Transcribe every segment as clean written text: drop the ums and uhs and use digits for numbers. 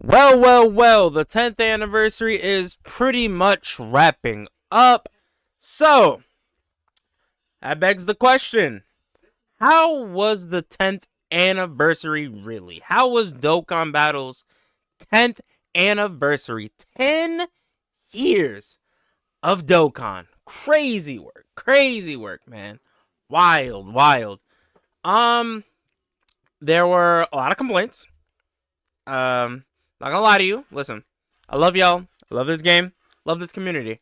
Well, the 10th anniversary is pretty much wrapping up. So, that begs the question, how was the 10th anniversary really? How was Dokkan Battle's 10th anniversary? 10 years of Dokkan. Crazy work, man. Wild. Um, there were a lot of complaints. Not gonna lie to you. Listen, I love y'all. I love this game. Love this community.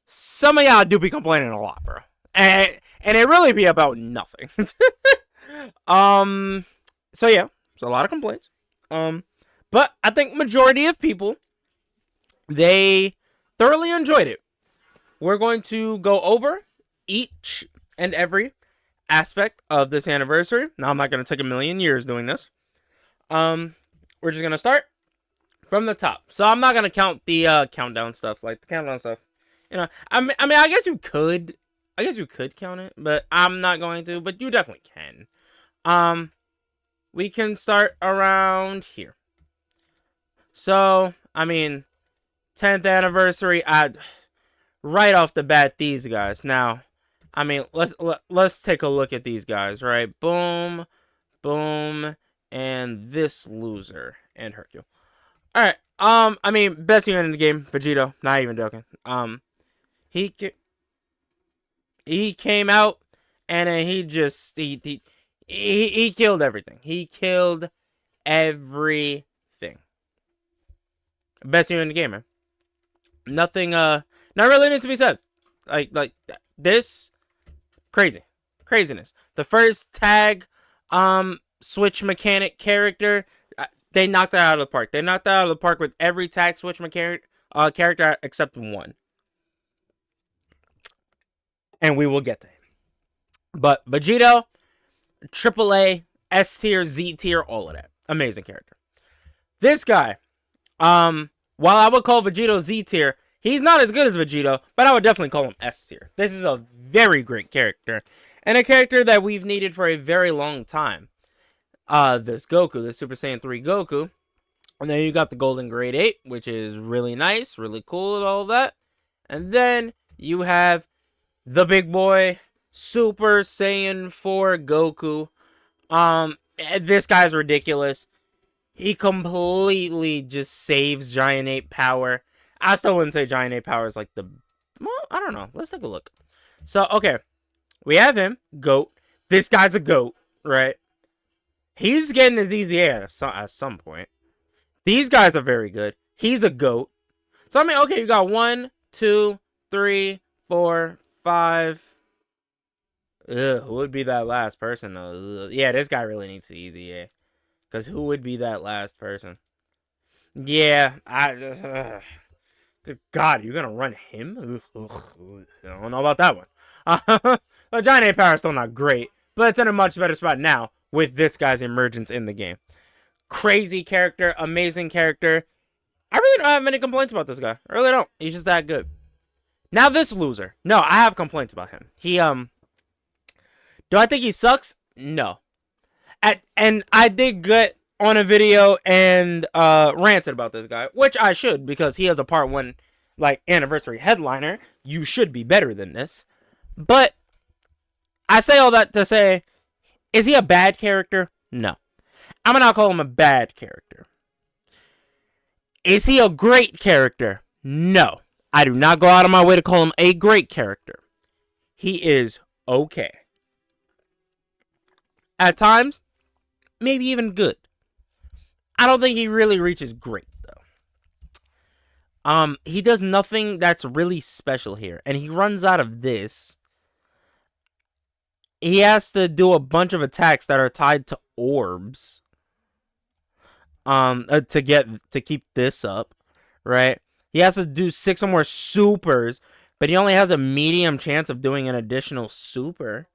Some of y'all do be complaining a lot, bro. And it really be about nothing. um, so yeah, it's a lot of complaints. But I think majority of people, they thoroughly enjoyed it. We're going to go over each and every aspect of this anniversary. Now, I'm not going to take a million years doing this. We're just going to start from the top. So I'm not going to count the countdown stuff, like the countdown stuff. You know, I mean, I guess you could. I guess you could count it, but I'm not going to. But you definitely can. We can start around here. So, I mean, 10th anniversary. Right off the bat, these guys. Now, I mean, let's take a look at these guys, right? Boom, and this loser and Hercule. All right. I mean, best unit in the game, Vegito. Not even joking. He came out and then he killed everything. He killed everything. Best unit in the game, man. Nothing not really needs to be said. Like this craziness. The first tag switch mechanic character, they knocked that out of the park. They knocked that out of the park with every tag switch mechanic character except one. And we will get to him. But Vegito, AAA, S tier, Z tier, all of that. Amazing character. This guy, while I would call Vegito Z tier, he's not as good as Vegito, but I would definitely call him S tier. This is a very great character. And a character that we've needed for a very long time. This Goku, the Super Saiyan 3 Goku. And then you got the Golden Grade 8, which is really nice, really cool and all of that. And then you have the big boy, Super Saiyan 4 Goku. This guy's ridiculous. He completely just saves Giant Ape power. I still wouldn't say Giant Ape power is like the... Well, I don't know. Let's take a look. So, okay. We have him. Goat. This guy's a goat, right? He's getting his easy A at some point. These guys are very good. He's a goat. So, I mean, okay, you got 1, 2, 3, 4, 5. Ugh, who would be that last person, though? Ugh. Yeah, this guy really needs the easy A. Because who would be that last person? Yeah, good God, you're going to run him? Ugh, I don't know about that one. The Giant Ape power is still not great, but it's in a much better spot now with this guy's emergence in the game. Crazy character, amazing character. I really don't have many complaints about this guy. I really don't. He's just that good. Now this loser. No, I have complaints about him. Do I think he sucks? No. And I did get on a video and ranted about this guy, which I should, because he has a part 1 like anniversary headliner. You should be better than this. But I say all that to say, is he a bad character? No. I'm gonna call him a bad character. Is he a great character? No. I do not go out of my way to call him a great character. He is okay. At times, maybe even good. I don't think he really reaches great, though. He does nothing that's really special here. And he runs out of this. He has to do a bunch of attacks that are tied to orbs. To keep this up, right? He has to do 6 or more supers, but he only has a medium chance of doing an additional super,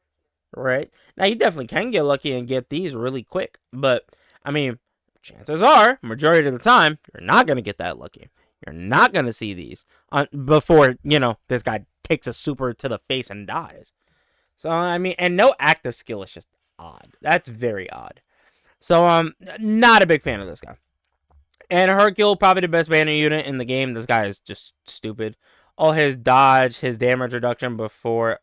right? Now, you definitely can get lucky and get these really quick, but, I mean, chances are, majority of the time, you're not going to get that lucky. You're not going to see these before, this guy takes a super to the face and dies. So, I mean, and no active skill is just odd. That's very odd. So, not a big fan of this guy. And Hercule, probably the best banner unit in the game. This guy is just stupid. All his dodge, his damage reduction before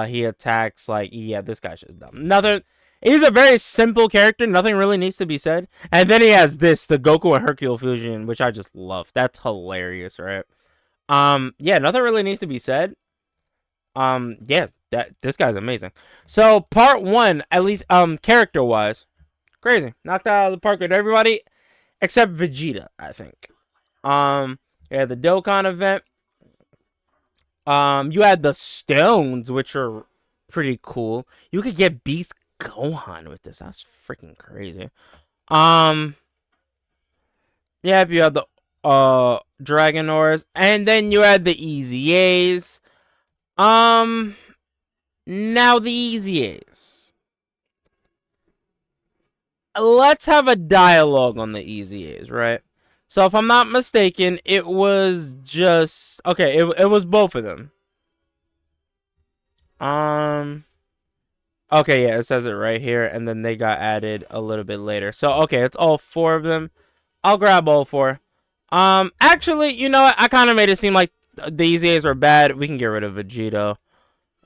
he attacks, like, yeah, this guy's just dumb. Nothing. He's a very simple character. Nothing really needs to be said. And then he has this, the Goku and Hercule fusion, which I just love. That's hilarious, right? Yeah, nothing really needs to be said. Yeah, this guy's amazing. So part 1, at least character wise, crazy. Knocked out of the park with everybody except Vegeta, I think. Yeah, the Dokkan event. You had the stones, which are pretty cool. You could get Beast Gohan with this. That's freaking crazy. Yeah, you had the Dragon Ores, and then you had the Easy A's. Now the Easy A's. Let's have a dialogue on the Easy A's, right? So if I'm not mistaken, it was just okay. It was both of them. Okay, yeah, it says it right here, and then they got added a little bit later. So okay, it's all 4 of them. I'll grab all 4. Actually, you know what? I kind of made it seem like the Easy A's were bad. We can get rid of Vegito,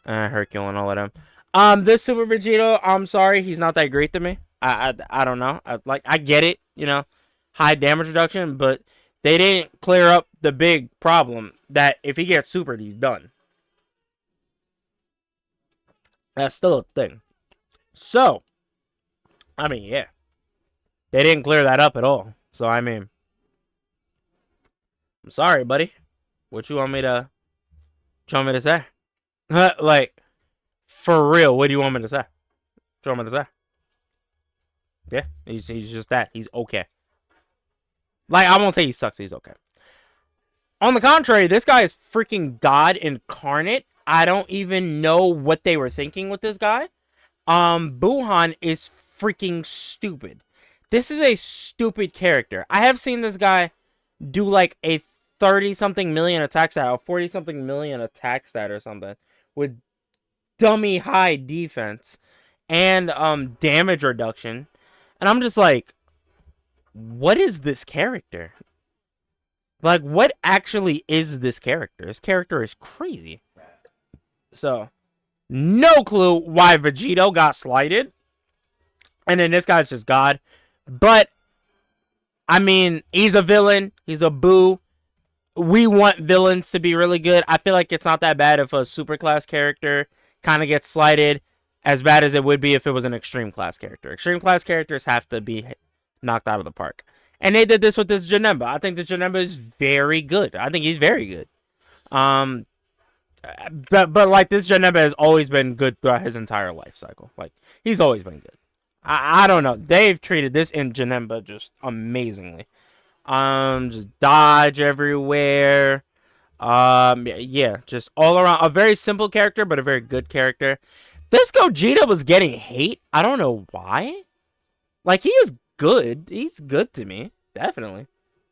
Hercule, and all of them. This Super Vegito, I'm sorry, he's not that great to me. I don't know. I get it, you know, high damage reduction, but they didn't clear up the big problem that if he gets supered, he's done. That's still a thing. So, I mean, yeah, they didn't clear that up at all. So, I mean, I'm sorry, buddy. What you want me to say? Like, for real, what do you want me to say? What do you want me to say? Yeah, he's just that. He's okay. Like, I won't say he sucks. He's okay. On the contrary, this guy is freaking God incarnate. I don't even know what they were thinking with this guy. Buhan is freaking stupid. This is a stupid character. I have seen this guy do like a 30-something million attack stat, or 40-something million attack stat or something, with dummy high defense and damage reduction. And I'm just like, what is this character? Like, what actually is this character? This character is crazy. So, no clue why Vegito got slighted. And then this guy's just God. But, I mean, he's a villain. He's a boo. We want villains to be really good. I feel like it's not that bad if a super class character kind of gets slighted, as bad as it would be if it was an extreme class character. Extreme class characters have to be knocked out of the park. And they did this with this Janemba. I think the Janemba is very good. I think he's very good. But like, this Janemba has always been good throughout his entire life cycle. Like, he's always been good. I don't know. They've treated this in Janemba just amazingly. Just dodge everywhere. Yeah, just all around. A very simple character, but a very good character. This Gogeta was getting hate. I don't know why. Like, he is good. He's good to me. Definitely.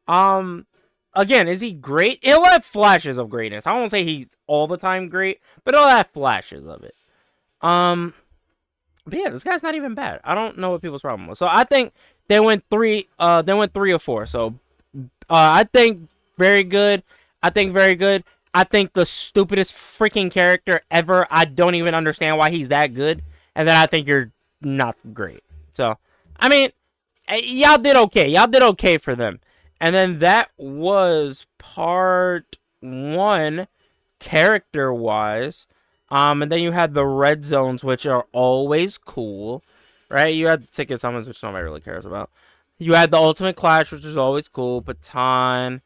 Again, is he great? He'll have flashes of greatness. I won't say he's all the time great, but he'll have flashes of it. But yeah, this guy's not even bad. I don't know what people's problem was. So I think they went 3 or 4. So I think very good. I think very good. I think the stupidest freaking character ever. I don't even understand why he's that good. And then I think you're not great. So, I mean, y'all did okay. Y'all did okay for them. And then that was part 1, character-wise. And then you had the red zones, which are always cool, right? You had the ticket summons, which nobody really cares about. You had the Ultimate Clash, which is always cool. Baton,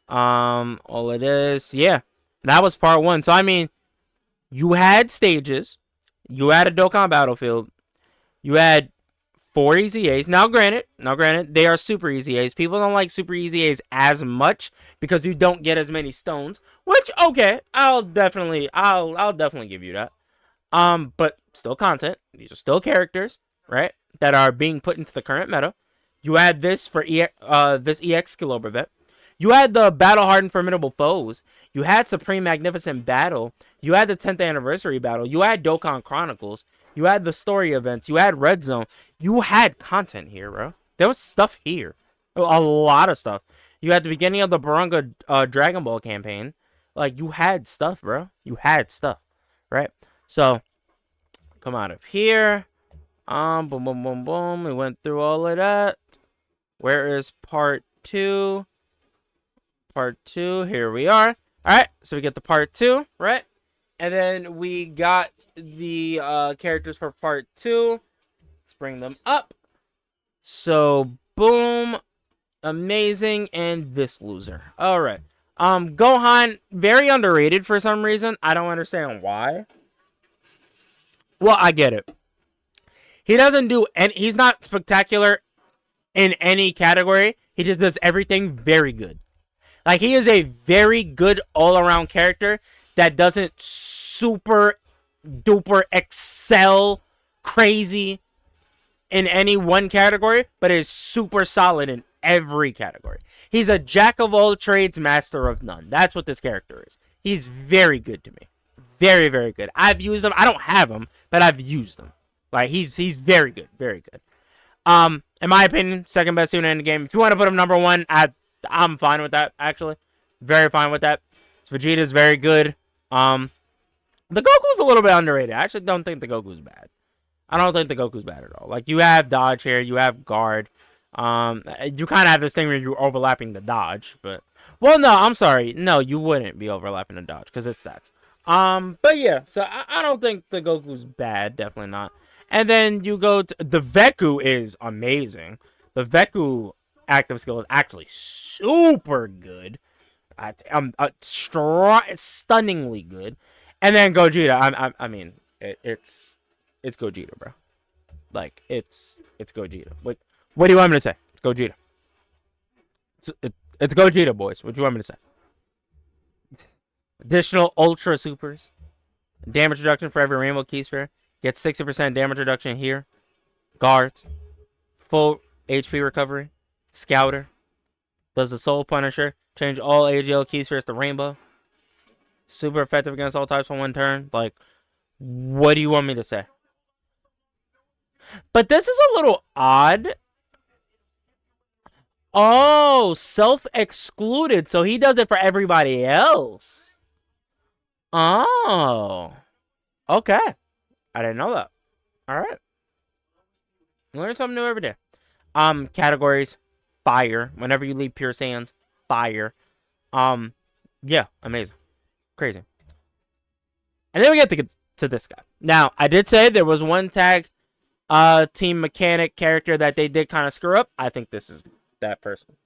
all it is. Yeah, that was part 1. So, I mean, you had stages. You had a Dokkan Battlefield. You had 4 Easy A's. Now, granted, they are super Easy A's. People don't like super Easy A's as much because you don't get as many stones. Which, okay, I'll definitely give you that. But still content. These are still characters, right? That are being put into the current meta. You had this for this EX skill over vet. You had the Battle Hardened Formidable Foes. You had Supreme Magnificent Battle. You had the 10th Anniversary Battle. You had Dokkan Chronicles. You had the story events. You had Red Zone. You had content here, bro. There was stuff here. A lot of stuff. You had the beginning of the Barunga Dragon Ball campaign. Like, you had stuff, bro. You had stuff, right? So, come out of here. Boom, boom, boom, boom. We went through all of that. Where is part 2? Part 2. Here we are. All right. So we get the part 2, right? And then we got the characters for part 2. Let's bring them up. So, boom. Amazing. And this loser. All right. Gohan, very underrated for some reason. I don't understand why. Well, I get it. He doesn't do any, he's not spectacular in any category. He just does everything very good. Like, he is a very good all-around character that doesn't super duper excel crazy in any one category, but is super solid in every category. He's a jack of all trades, master of none. That's what this character is. He's very good to me. Very, very good. I've used him. I don't have him, but I've used him. Like, he's very good. Very good. In my opinion, second best unit in the game. If you want to put him number 1, I'm fine with that, actually. Very fine with that. So Vegeta's very good. The Goku's a little bit underrated. I actually don't think the Goku's bad. I don't think the Goku's bad at all. Like, you have dodge here, you have guard. You kind of have this thing where you're overlapping the dodge, but... Well, no, I'm sorry. No, you wouldn't be overlapping the dodge, because it's that. But yeah, so I don't think the Goku's bad. Definitely not. And then you go to... The Veku is amazing. The Veku active skill is actually super good. Stunningly good. And then Gogeta. I mean, it's Gogeta, bro. Like, it's Gogeta. What do you want me to say? It's Gogeta. It's Gogeta, boys. What do you want me to say? Additional Ultra Supers. Damage reduction for every Rainbow Key Sphere. Gets 60% damage reduction here. Guards. Full HP recovery. Scouter. Does the Soul Punisher. Change all AGL Key Spheres to Rainbow. Super effective against all types for 1 turn. Like, what do you want me to say? But this is a little odd. Oh, self-excluded. So he does it for everybody else. Oh. Okay. I didn't know that. Alright. Learn something new every day. Categories. Fire. Whenever you leave Pure Sands. Fire. Yeah. Amazing. Crazy. And then we get to this guy. Now, I did say there was one tag team mechanic character that they did kind of screw up. I think this is that person.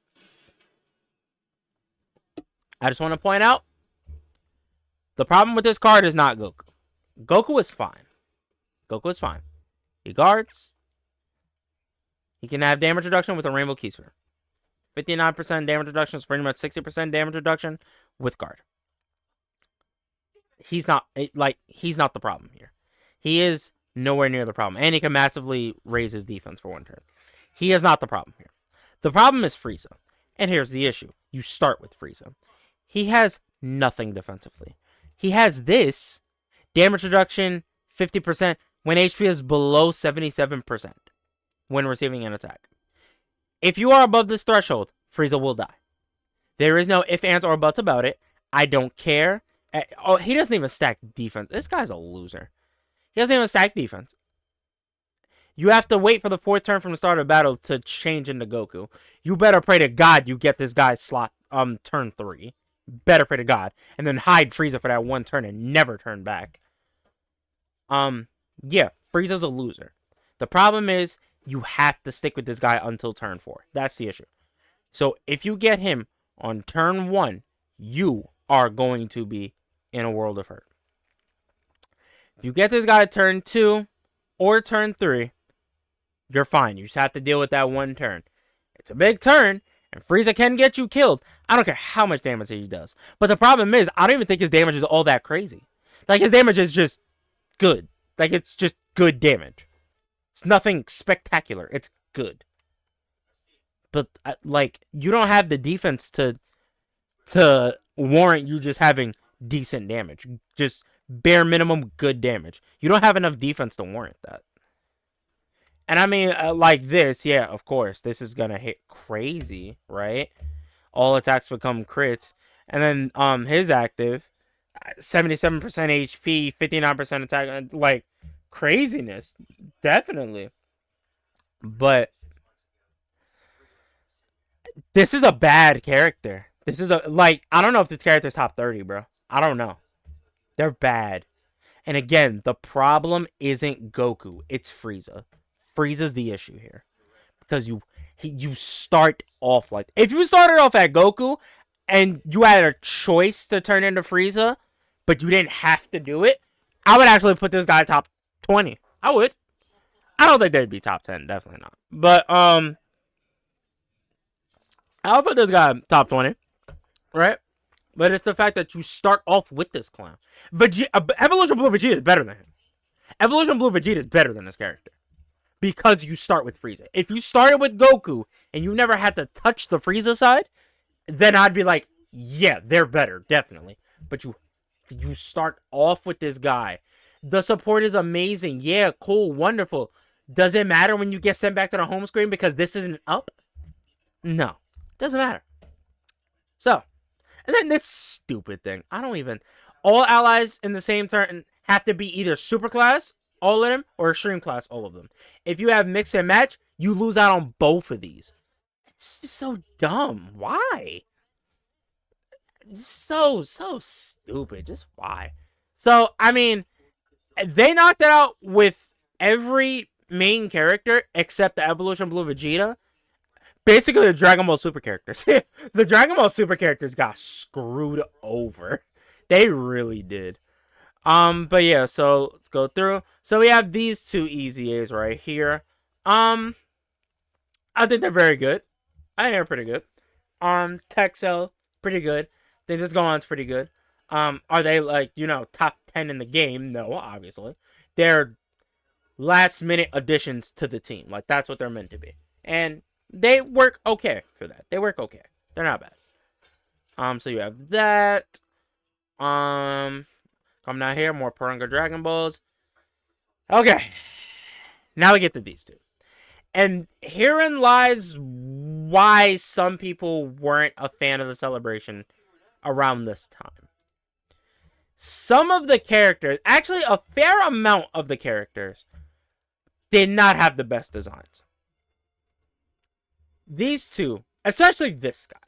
I just want to point out, the problem with this card is not Goku. Goku is fine. Goku is fine. He guards. He can have damage reduction with a Rainbow Key Sphere. 59% damage reduction is pretty much 60% damage reduction with guard. He's not the problem here. He is nowhere near the problem. And he can massively raise his defense for 1 turn. He is not the problem here. The problem is Frieza. And here's the issue. You start with Frieza. He has nothing defensively. He has this damage reduction 50% when HP is below 77% when receiving an attack. If you are above this threshold, Frieza will die. There is no ifs, ands, or buts about it. I don't care. Oh, he doesn't even stack defense. This guy's a loser. He doesn't even stack defense. You have to wait for the 4th turn from the start of battle to change into Goku. You better pray to God you get this guy's slot turn 3. Better pray to God. And then hide Frieza for that 1 turn and never turn back. Yeah, Frieza's a loser. The problem is you have to stick with this guy until turn 4. That's the issue. So if you get him on turn 1, you are going to be in a world of hurt. If you get this guy turn 2 or turn 3, you're fine. You just have to deal with that 1 turn. It's a big turn, and Frieza can get you killed. I don't care how much damage he does. But the problem is, I don't even think his damage is all that crazy. Like, his damage is just good. Like, it's just good damage. It's nothing spectacular. It's good. But, like, you don't have the defense to warrant you just having decent damage. Just bare minimum good damage. You don't have enough defense to warrant that. And I mean, like this, yeah, of course, this is gonna hit crazy, right? All attacks become crits, and then his active, 77% HP, 59% attack, like craziness, definitely. But this is a bad character. This is a like I don't know if this character's top 30, bro. I don't know. They're bad. And again, the problem isn't Goku, it's Frieza. Frieza's the issue here. Because you start off like if you started off at Goku and you had a choice to turn into Frieza, but you didn't have to do it, I would actually put this guy top 20. I would. I don't think they'd be top 10, definitely not. But I'll put this guy top 20, right? But it's the fact that you start off with this clown. Evolution Blue Vegeta is better than him. Evolution Blue Vegeta is better than this character. Because you start with Frieza. If you started with Goku and you never had to touch the Frieza side, then I'd be like, yeah, they're better, definitely. But you start off with this guy. The support is amazing. Yeah, cool, wonderful. Does it matter when you get sent back to the home screen because this isn't up? No. Doesn't matter. So, and then this stupid thing. I don't even... All allies in the same turn have to be either super class, all of them, or extreme class, all of them. If you have mix and match, you lose out on both of these. It's just so dumb. Why? So stupid. Just why? So, I mean, they knocked it out with every main character except the Evolution Blue Vegeta. Basically, the Dragon Ball Super characters. The Dragon Ball Super characters got screwed over. They really did. But yeah, so let's go through. So we have these two easy A's right here. I think they're very good. I think they're pretty good. Texel, pretty good. I think this Gohan's pretty good. Are they like, top 10 in the game? No, obviously. They're last minute additions to the team. Like, that's what they're meant to be. And they work okay for that. They work okay. They're not bad. So you have that. Come down here, more Porunga Dragon Balls. Okay. Now we get to these two. And herein lies why some people weren't a fan of the celebration around this time. Some of the characters, actually a fair amount of the characters, did not have the best designs. These two, especially this guy.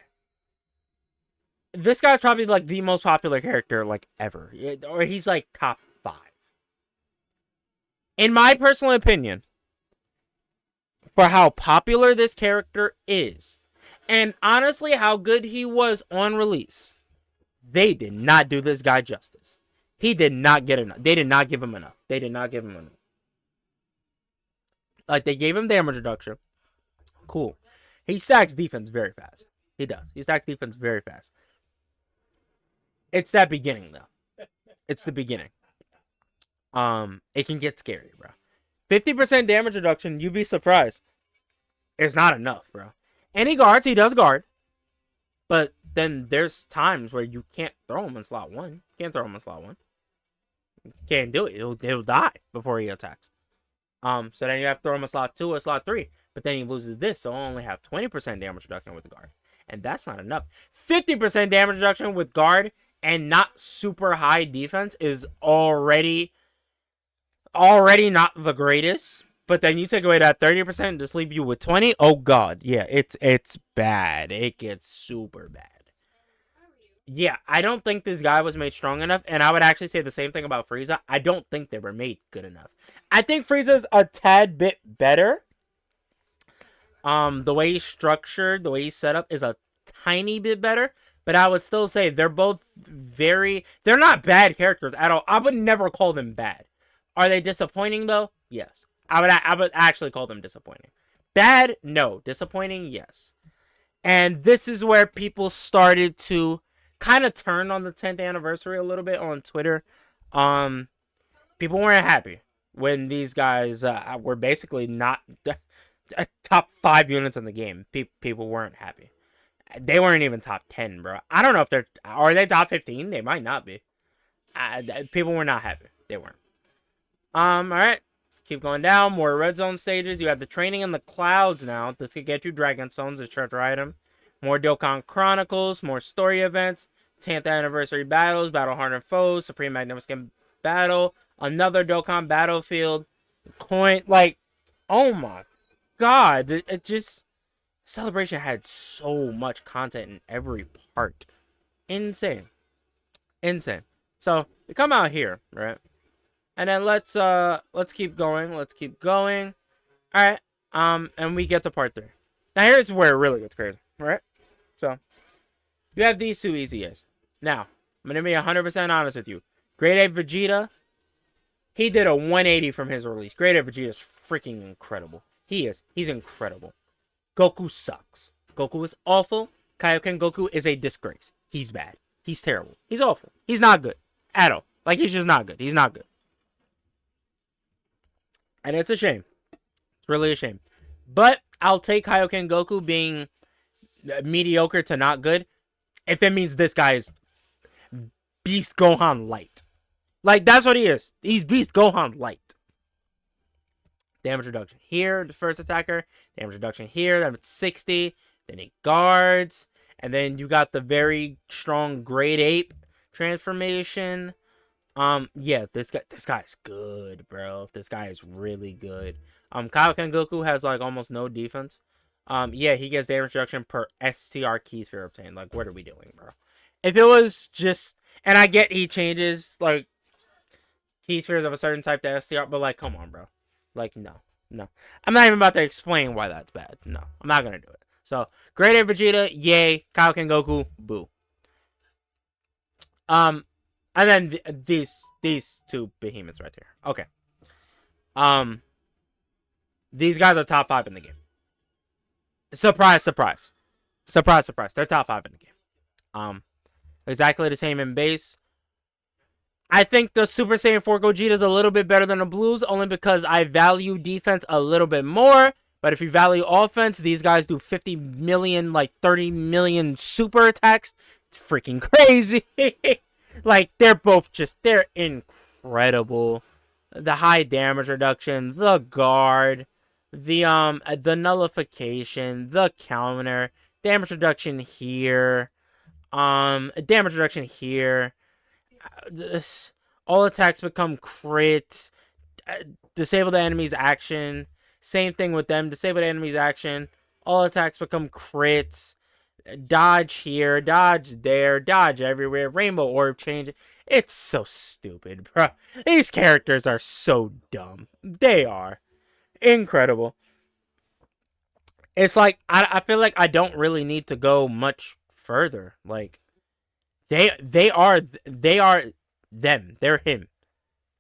This guy's probably like the most popular character like ever. Or he's like top 5. In my personal opinion, for how popular this character is, and honestly how good he was on release, they did not do this guy justice. He did not get enough. They did not give him enough. They did not give him enough. Like, they gave him damage reduction. Cool. He stacks defense very fast. He does. He stacks defense very fast. It's that beginning, though. It's the beginning. It can get scary, bro. 50% damage reduction, you'd be surprised. It's not enough, bro. And he guards. He does guard. But then there's times where you can't throw him in slot 1. You can't throw him in slot 1. You can't do it. He'll die before he attacks. So then you have to throw him in slot 2 or slot 3. But then he loses this, so he'll only have 20% damage reduction with the guard. And that's not enough. 50% damage reduction with guard and not super high defense is already not the greatest. But then you take away that 30% and just leave you with 20. Oh god, yeah, it's bad. It gets super bad. Yeah, I don't think this guy was made strong enough, and I would actually say the same thing about Frieza. I don't think they were made good enough. I think Frieza's a tad bit better. The way he's structured, the way he's set up is a tiny bit better, but I would still say they're both they're not bad characters at all. I would never call them bad. Are they disappointing though? Yes. I would actually call them disappointing. Bad? No. Disappointing? Yes. And this is where people started to kind of turn on the 10th anniversary a little bit on Twitter. People weren't happy when these guys were basically not top 5 units in the game. People weren't happy. They weren't even top 10, bro. I don't know if are they top 15? They might not be. People were not happy. They weren't. All right. Let's keep going down. More red zone stages. You have the training in the clouds now. This could get you Dragon Stones, a treasure item. More Dokkan Chronicles. More story events. 10th anniversary battles. Battle hardened foes. Supreme Magnificent Battle. Another Dokkan Battlefield. Coin. Like, oh my god. It just... Celebration had so much content in every part. Insane. Insane. So, we come out here, right? And then let's keep going. Let's keep going. Alright. And we get to part 3. Now here's where it really gets crazy, right? So, you have these two easy A's. Now, I'm gonna be 100% honest with you. Grade A Vegeta, he did a 180 from his release. Grade A Vegeta is freaking incredible. He is. He's incredible. Goku sucks. Goku is awful. Kaioken Goku is a disgrace. He's bad. He's terrible. He's awful. He's not good. At all. Like, he's just not good. He's not good. And it's a shame. It's really a shame. But I'll take Kaioken Goku being mediocre to not good if it means this guy is Beast Gohan Light. Like, that's what he is. He's Beast Gohan Light. Damage reduction here, the first attacker. Damage reduction here, that's 60. Then he guards. And then you got the very strong Great Ape transformation. Yeah, this guy's good, bro. This guy is really good. Kaioken Goku has like almost no defense. Yeah, he gets damage reduction per STR key sphere obtained. Like, what are we doing, bro? If it was just, and I get he changes like key spheres of a certain type to STR, but like, come on, bro. Like, no. I'm not even about to explain why that's bad. No, I'm not gonna do it. So, Great A Vegeta, yay. Kaioken Goku, boo. And then these two behemoths right here. Okay. These guys are top 5 in the game. Surprise, surprise. Surprise, surprise. They're top 5 in the game. Exactly the same in base. I think the Super Saiyan 4 Gogeta is a little bit better than the Blues, only because I value defense a little bit more. But if you value offense, these guys do 50 million, like 30 million super attacks. It's freaking crazy. Like, they're both just, they're incredible. The high damage reduction, the guard, the nullification, the counter, damage reduction here, damage reduction here. All attacks become crits. Disable the enemy's action. Same thing with them. Disable the enemy's action. All attacks become crits. Dodge here, dodge there, dodge everywhere. Rainbow orb change. It's so stupid, bro. These characters are so dumb. They are incredible. It's like I feel like I don't really need to go much further. Like they are them. They're him.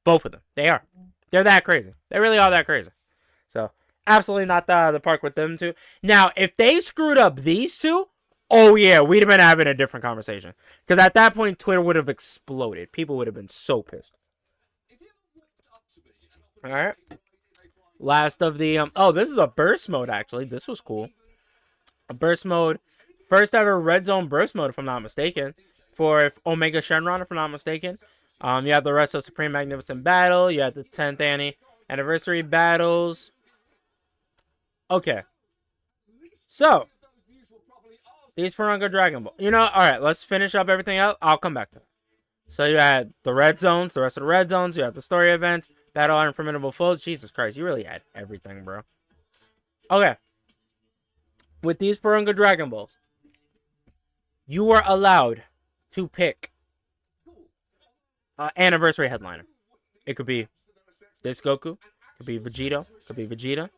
Both of them. They are. They're that crazy. They really are that crazy. So absolutely not the park with them two. Now, if they screwed up these two, oh yeah, we'd have been having a different conversation. Because at that point, Twitter would have exploded. People would have been so pissed. Alright. Last of the... oh, this is a burst mode, actually. This was cool. A burst mode. First ever Red Zone burst mode, if I'm not mistaken. For Omega Shenron, if I'm not mistaken. You have the rest of Supreme Magnificent Battle. You have the 10th Anniversary Battles. Okay. So... these Piranha Dragon Ball. You know, alright, let's finish up everything else. I'll come back to it. So you had the red zones, the rest of the red zones. You have the story events, battle on formidable foes. Jesus Christ, you really had everything, bro. Okay. With these Piranha Dragon Balls, you were allowed to pick anniversary headliner. It could be this Goku. Could be Vegito. Could be Vegeta.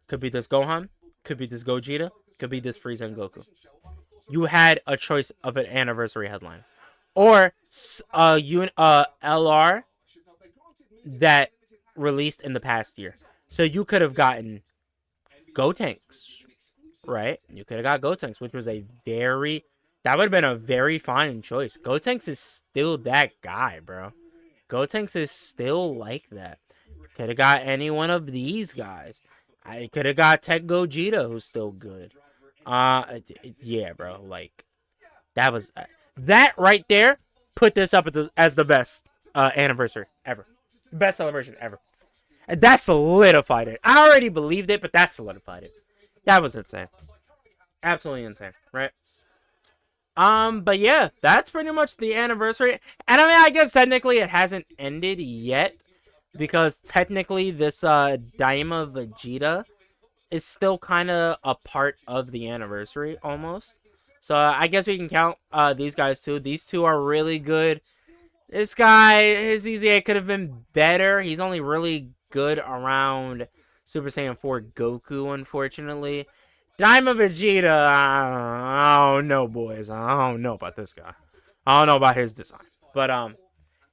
Could be this Gohan. Could be this Gogeta. Could be this Frieza and Goku. You had a choice of an anniversary headline, or LR that released in the past year. So you could have gotten Gotenks, right? You could have got Gotenks, which was that would have been a very fine choice. Gotenks is still that guy, bro. Gotenks is still like that. Could have got any one of these guys. I could have got Tech Gogeta, who's still good. Yeah, bro. Like, that was that right there. Put this up as the best anniversary ever, best celebration ever. That solidified it. I already believed it, but that solidified it. That was insane. Absolutely insane, right? But yeah, that's pretty much the anniversary. And I mean, I guess technically it hasn't ended yet because technically this Daima Vegeta is still kind of a part of the anniversary almost. So I guess we can count these guys too. These two are really good. This guy, his EZA could have been better. He's only really good around Super Saiyan 4 Goku, unfortunately. Daima Vegeta, I don't know, boys. I don't know about this guy. I don't know about his design. But,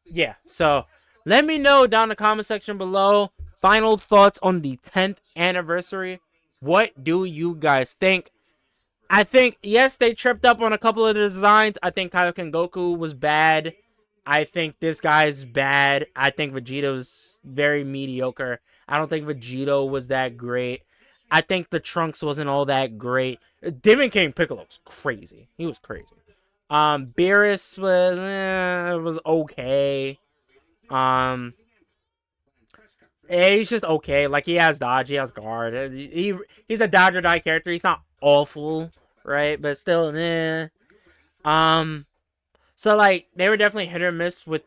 yeah. So, let me know down in the comment section below. Final thoughts on the 10th anniversary. What do you guys think? I think, yes, they tripped up on a couple of the designs. I think Kaioken Goku was bad. I think this guy's bad. I think Vegeto's very mediocre. I don't think Vegito was that great. I think the Trunks wasn't all that great. Demon King Piccolo was crazy. He was crazy. Beerus was okay. Um, he's just okay. Like, he has dodge, he has guard. He's a dodge or die character. He's not awful, right? But still, So, like, they were definitely hit or miss with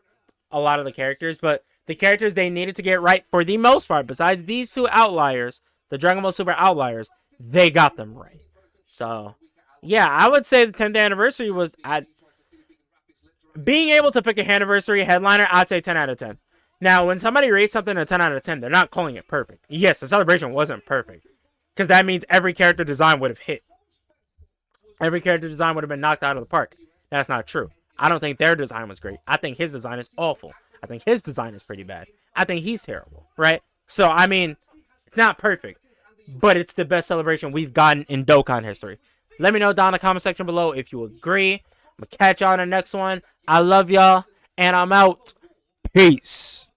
a lot of the characters, but the characters they needed to get right for the most part, besides these two outliers, the Dragon Ball Super outliers, they got them right. So, yeah, I would say the 10th anniversary was... being able to pick a anniversary headliner, I'd say 10 out of 10. Now, when somebody rates something a 10 out of 10, they're not calling it perfect. Yes, the celebration wasn't perfect, because that means every character design would have hit. Every character design would have been knocked out of the park. That's not true. I don't think their design was great. I think his design is awful. I think his design is pretty bad. I think he's terrible, right? So, I mean, it's not perfect, but it's the best celebration we've gotten in Dokkan history. Let me know down in the comment section below if you agree. I'm going to catch y'all on the next one. I love y'all, and I'm out. Peace.